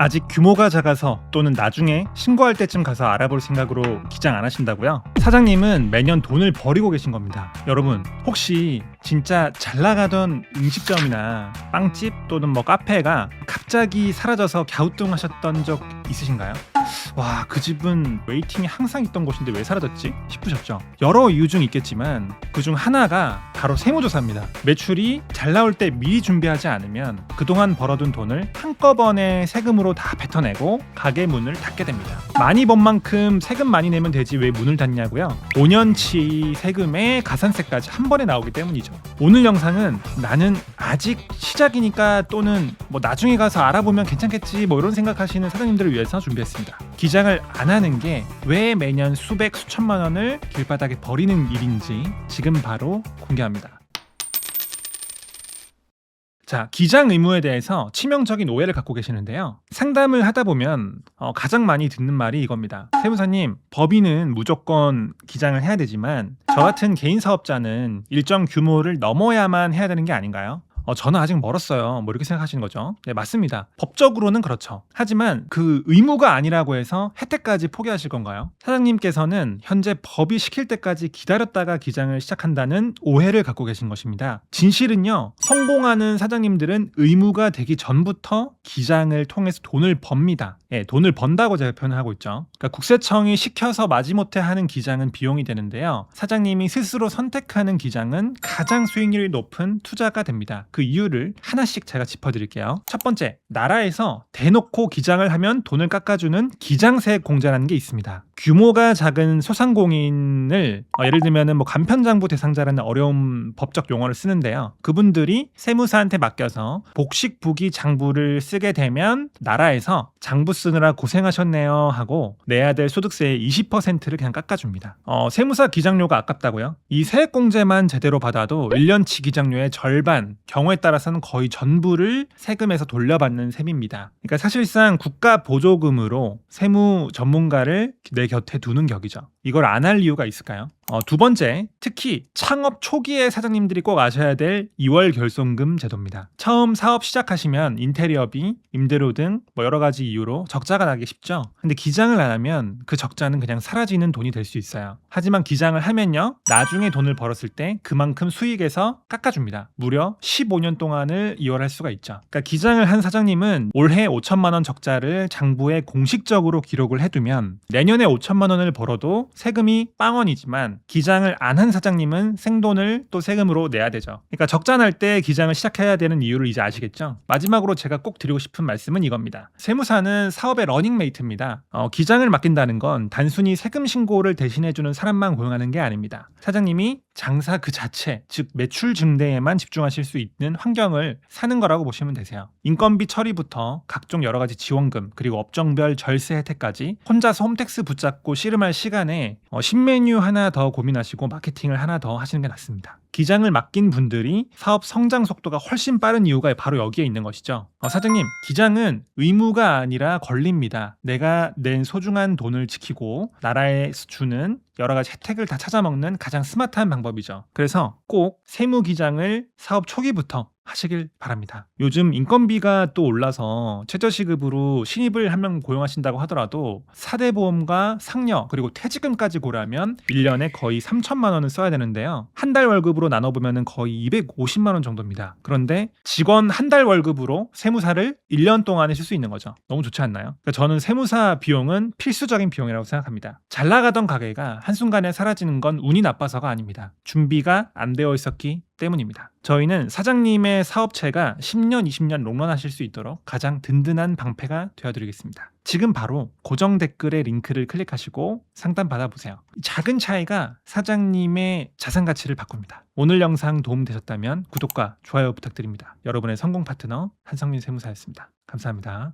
아직 규모가 작아서 또는 나중에 신고할 때쯤 가서 알아볼 생각으로 기장 안 하신다고요? 사장님은 매년 돈을 버리고 계신 겁니다. 여러분, 혹시 진짜 잘 나가던 음식점이나 빵집 또는 뭐 카페가 갑자기 사라져서 갸우뚱하셨던 적 있으신가요? 와, 그 집은 웨이팅이 항상 있던 곳인데 왜 사라졌지? 싶으셨죠? 여러 이유 중 있겠지만 그중 하나가 바로 세무조사입니다. 매출이 잘 나올 때 미리 준비하지 않으면 그동안 벌어둔 돈을 한꺼번에 세금으로 다 뱉어내고 가게 문을 닫게 됩니다. 많이 번 만큼 세금 많이 내면 되지 왜 문을 닫냐고요? 5년치 세금에 가산세까지 한 번에 나오기 때문이죠. 오늘 영상은 나는 아직 시작이니까 또는 뭐 나중에 가서 알아보면 괜찮겠지 뭐 이런 생각하시는 사장님들을 위해서 준비했습니다. 기장을 안 하는 게 왜 매년 수백 수천만 원을 길바닥에 버리는 일인지 지금 바로 공개합니다. 자, 기장 의무에 대해서 치명적인 오해를 갖고 계시는데요. 상담을 하다 보면 가장 많이 듣는 말이 이겁니다. 세무사님, 법인은 무조건 기장을 해야 되지만 저 같은 개인 사업자는 일정 규모를 넘어야만 해야 되는 게 아닌가요? 저는 아직 멀었어요. 뭐 이렇게 생각하시는 거죠. 네, 맞습니다. 법적으로는 그렇죠. 하지만 그 의무가 아니라고 해서 혜택까지 포기하실 건가요? 사장님께서는 현재 법이 시킬 때까지 기다렸다가 기장을 시작한다는 오해를 갖고 계신 것입니다. 진실은요, 성공하는 사장님들은 의무가 되기 전부터 기장을 통해서 돈을 법니다. 예, 돈을 번다고 제가 표현을 하고 있죠. 그러니까 국세청이 시켜서 마지못해 하는 기장은 비용이 되는데요. 사장님이 스스로 선택하는 기장은 가장 수익률이 높은 투자가 됩니다. 그 이유를 하나씩 제가 짚어드릴게요. 첫 번째, 나라에서 대놓고 기장을 하면 돈을 깎아주는 기장세 공제라는 게 있습니다. 규모가 작은 소상공인을 예를 들면 뭐 간편장부 대상자라는 어려운 법적 용어를 쓰는데요. 그분들이 세무사한테 맡겨서 복식부기 장부를 쓰게 되면 나라에서 장부 쓰느라 고생하셨네요 하고 내야 될 소득세의 20%를 그냥 깎아줍니다. 세무사 기장료가 아깝다고요? 이 세액공제만 제대로 받아도 1년치 기장료의 절반, 경우에 따라서는 거의 전부를 세금에서 돌려받는 셈입니다. 그러니까 사실상 국가 보조금으로 세무 전문가를 내 곁에 두는 격이죠. 이걸 안 할 이유가 있을까요? 두 번째, 특히 창업 초기에 사장님들이 꼭 아셔야 될 2월 결손금 제도입니다. 처음 사업 시작하시면 인테리어비, 임대료 등 뭐 여러 가지 이유로 적자가 나기 쉽죠. 근데 기장을 안 하면 그 적자는 그냥 사라지는 돈이 될 수 있어요. 하지만 기장을 하면요, 나중에 돈을 벌었을 때 그만큼 수익에서 깎아줍니다. 무려 15년 동안을 이월할 수가 있죠. 그러니까 기장을 한 사장님은 올해 5천만 원 적자를 장부에 공식적으로 기록을 해두면 내년에 5천만 원을 벌어도 세금이 빵원이지만 기장을 안 한 사장님은 생돈을 또 세금으로 내야 되죠. 그러니까 적자 날 때 기장을 시작해야 되는 이유를 이제 아시겠죠? 마지막으로 제가 꼭 드리고 싶은 말씀은 이겁니다. 세무사는 사업의 러닝메이트입니다. 기장을 맡긴다는 건 단순히 세금 신고를 대신해주는 사람만 고용하는 게 아닙니다. 사장님이 장사 그 자체, 즉 매출 증대에만 집중하실 수 있는 환경을 사는 거라고 보시면 되세요. 인건비 처리부터 각종 여러 가지 지원금, 그리고 업종별 절세 혜택까지 혼자서 홈택스 붙잡고 씨름할 시간에 신메뉴 하나 더 고민하시고 마케팅을 하나 더 하시는 게 낫습니다. 기장을 맡긴 분들이 사업 성장 속도가 훨씬 빠른 이유가 바로 여기에 있는 것이죠. 사장님, 기장은 의무가 아니라 권리입니다. 내가 낸 소중한 돈을 지키고 나라에서 주는 여러 가지 혜택을 다 찾아먹는 가장 스마트한 방법이죠. 그래서 꼭 세무기장을 사업 초기부터 하시길 바랍니다. 요즘 인건비가 또 올라서 최저시급으로 신입을 한 명 고용하신다고 하더라도 사대보험과 상여 그리고 퇴직금까지 고려하면 1년에 거의 3천만 원을 써야 되는데요. 한 달 월급으로 나눠보면 거의 250만 원 정도입니다. 그런데 직원 한 달 월급으로 세무사를 1년 동안에 쓸 수 있는 거죠. 너무 좋지 않나요? 그러니까 저는 세무사 비용은 필수적인 비용이라고 생각합니다. 잘 나가던 가게가 한순간에 사라지는 건 운이 나빠서가 아닙니다. 준비가 안 되어 있었기 때문입니다. 저희는 사장님의 사업체가 10년, 20년 롱런하실 수 있도록 가장 든든한 방패가 되어드리겠습니다. 지금 바로 고정 댓글의 링크를 클릭하시고 상담 받아보세요. 작은 차이가 사장님의 자산 가치를 바꿉니다. 오늘 영상 도움되셨다면 구독과 좋아요 부탁드립니다. 여러분의 성공 파트너 한성민 세무사였습니다. 감사합니다.